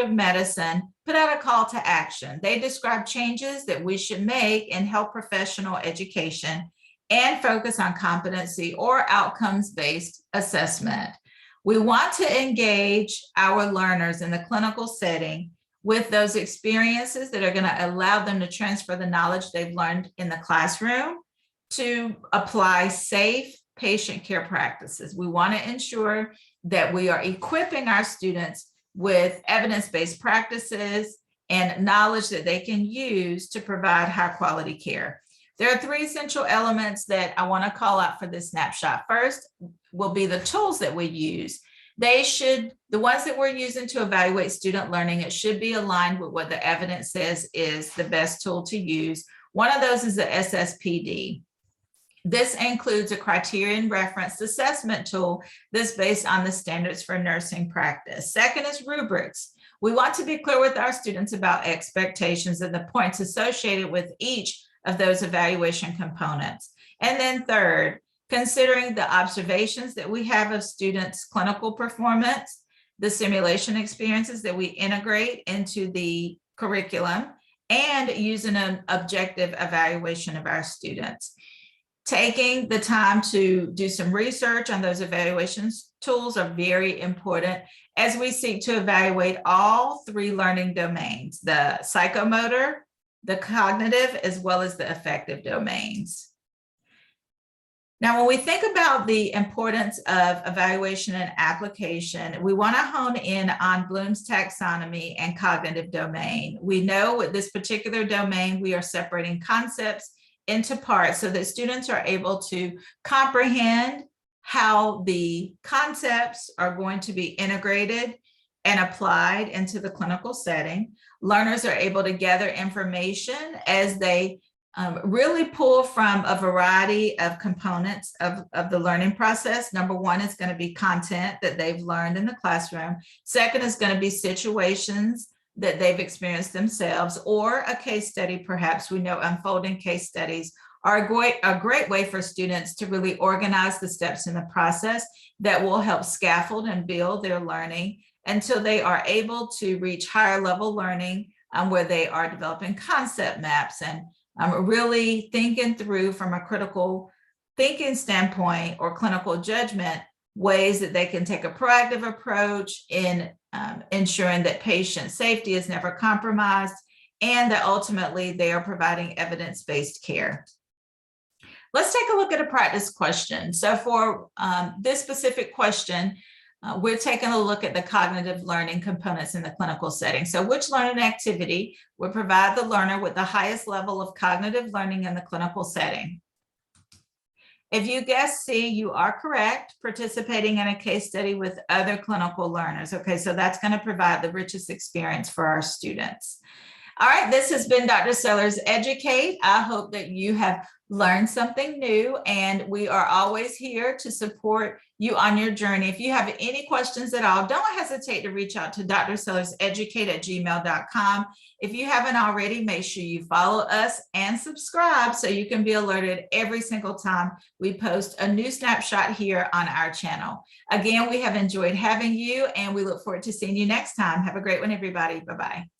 of Medicine put out a call to action. They describe changes that we should make in health professional education and focus on competency or outcomes-based assessment. We want to engage our learners in the clinical setting with those experiences that are going to allow them to transfer the knowledge they've learned in the classroom to apply safe patient care practices. We want to ensure that we are equipping our students with evidence-based practices and knowledge that they can use to provide high quality care. There are three essential elements that I want to call out for this snapshot. First will be the tools that we use. The ones that we're using to evaluate student learning, it should be aligned with what the evidence says is the best tool to use. One of those is the SSPD. This includes a criterion reference assessment tool that's based on the standards for nursing practice. Second is rubrics. We want to be clear with our students about expectations and the points associated with each of those evaluation components. And then third, considering the observations that we have of students' clinical performance, the simulation experiences that we integrate into the curriculum, and using an objective evaluation of our students. Taking the time to do some research on those evaluations tools are very important as we seek to evaluate all three learning domains, the psychomotor, the cognitive, as well as the affective domains. Now, when we think about the importance of evaluation and application, we want to hone in on Bloom's taxonomy and cognitive domain. We know with this particular domain, we are separating concepts into parts so that students are able to comprehend how the concepts are going to be integrated and applied into the clinical setting. Learners are able to gather information as they really pull from a variety of components of the learning process. Number one is going to be content that they've learned in the classroom. Second is going to be situations that they've experienced themselves, or a case study. Perhaps we know unfolding case studies are a great way for students to really organize the steps in the process that will help scaffold and build their learning until they are able to reach higher level learning where they are developing concept maps and really thinking through from a critical thinking standpoint or clinical judgment ways that they can take a proactive approach in ensuring that patient safety is never compromised and that ultimately they are providing evidence-based care. Let's take a look at a practice question. So for this specific question, we're taking a look at the cognitive learning components in the clinical setting. So which learning activity would provide the learner with the highest level of cognitive learning in the clinical setting? If you guessed C, you are correct, participating in a case study with other clinical learners. Okay, so that's going to provide the richest experience for our students. All right, this has been Dr. Sellers Educate. I hope that you have learned something new, and we are always here to support you on your journey. If you have any questions at all, don't hesitate to reach out to drsellerseducate@gmail.com. If you haven't already, make sure you follow us and subscribe so you can be alerted every single time we post a new snapshot here on our channel. Again, we have enjoyed having you, and we look forward to seeing you next time. Have a great one, everybody. Bye-bye.